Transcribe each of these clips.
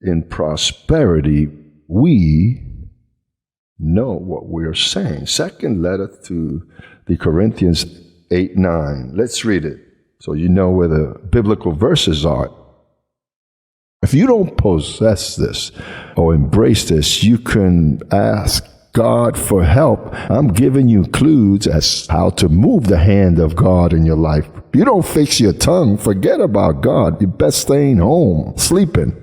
in prosperity, we know what we're saying. Second letter to the Corinthians 8:9. Let's read it so you know where the biblical verses are. If you don't possess this or embrace this, you can ask God for help. I'm giving you clues as how to move the hand of God in your life. If you don't fix your tongue, forget about God. You're best staying home, sleeping.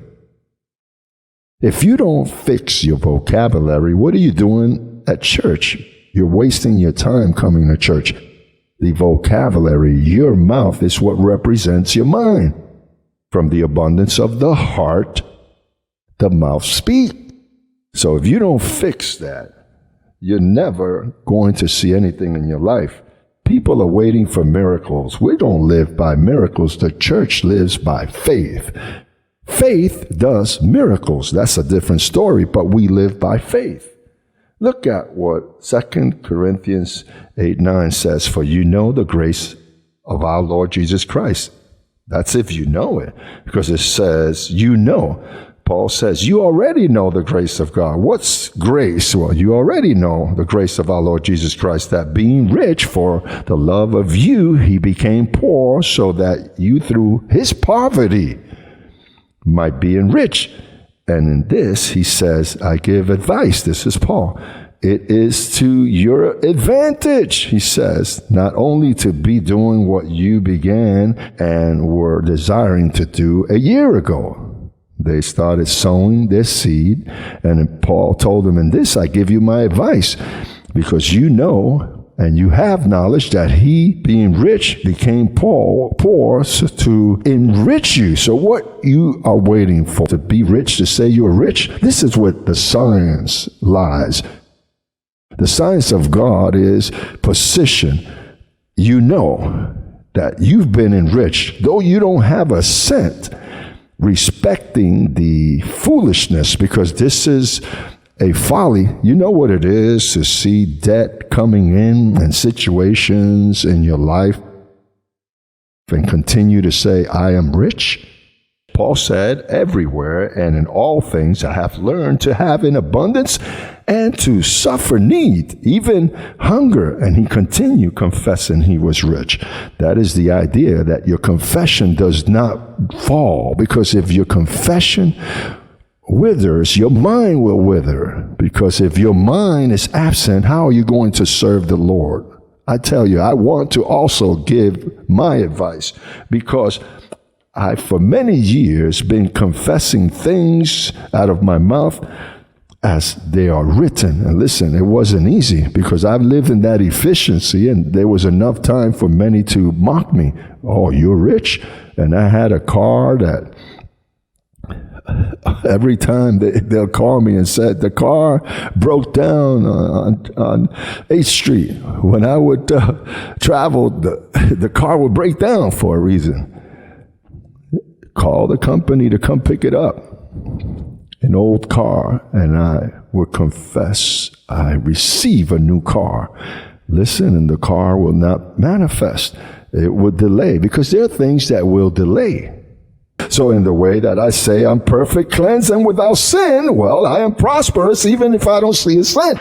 If you don't fix your vocabulary, what are you doing at church? You're wasting your time coming to church. The vocabulary, your mouth, is what represents your mind. From the abundance of the heart, the mouth speaks. So if you don't fix that, you're never going to see anything in your life. People are waiting for miracles. We don't live by miracles. The church lives by faith. Faith does miracles. That's a different story, but we live by faith. Look at what 2 Corinthians 8:9 says, for you know the grace of our Lord Jesus Christ. That's if you know it, because it says, you know. Paul says, you already know the grace of God. What's grace? Well, you already know the grace of our Lord Jesus Christ, that being rich for the love of you, he became poor so that you through his poverty might be enriched. And in this, he says, I give advice. This is Paul. It is to your advantage, he says, not only to be doing what you began and were desiring to do a year ago. They started sowing their seed, and Paul told them, in this I give you my advice, because you know and you have knowledge that he, being rich, became poor so to enrich you. So what you are waiting for, to be rich, to say you're rich, this is what the science lies. The science of God is position. You know that you've been enriched, though you don't have a cent, respecting the foolishness, because this is a folly. You know what it is to see debt coming in and situations in your life and continue to say, I am rich. Paul said, everywhere and in all things I have learned to have in abundance and to suffer need, even hunger. And he continued confessing he was rich. That is the idea, that your confession does not fall, because if your confession withers, your mind will wither. Because if your mind is absent, how are you going to serve the Lord? I tell you, I want to also give my advice, because I've for many years been confessing things out of my mouth as they are written. And listen, it wasn't easy, because I've lived in that efficiency, and there was enough time for many to mock me. Oh, you're rich? And I had a car that every time they'll call me and said, the car broke down on 8th Street. When I would travel, the car would break down for a reason. Call the company to come pick it up. An old car, and I would confess I receive a new car. Listen, and the car will not manifest. It would delay, because there are things that will delay. So in the way that I say I'm perfect, cleansed, and without sin, well, I am prosperous even if I don't see a cent.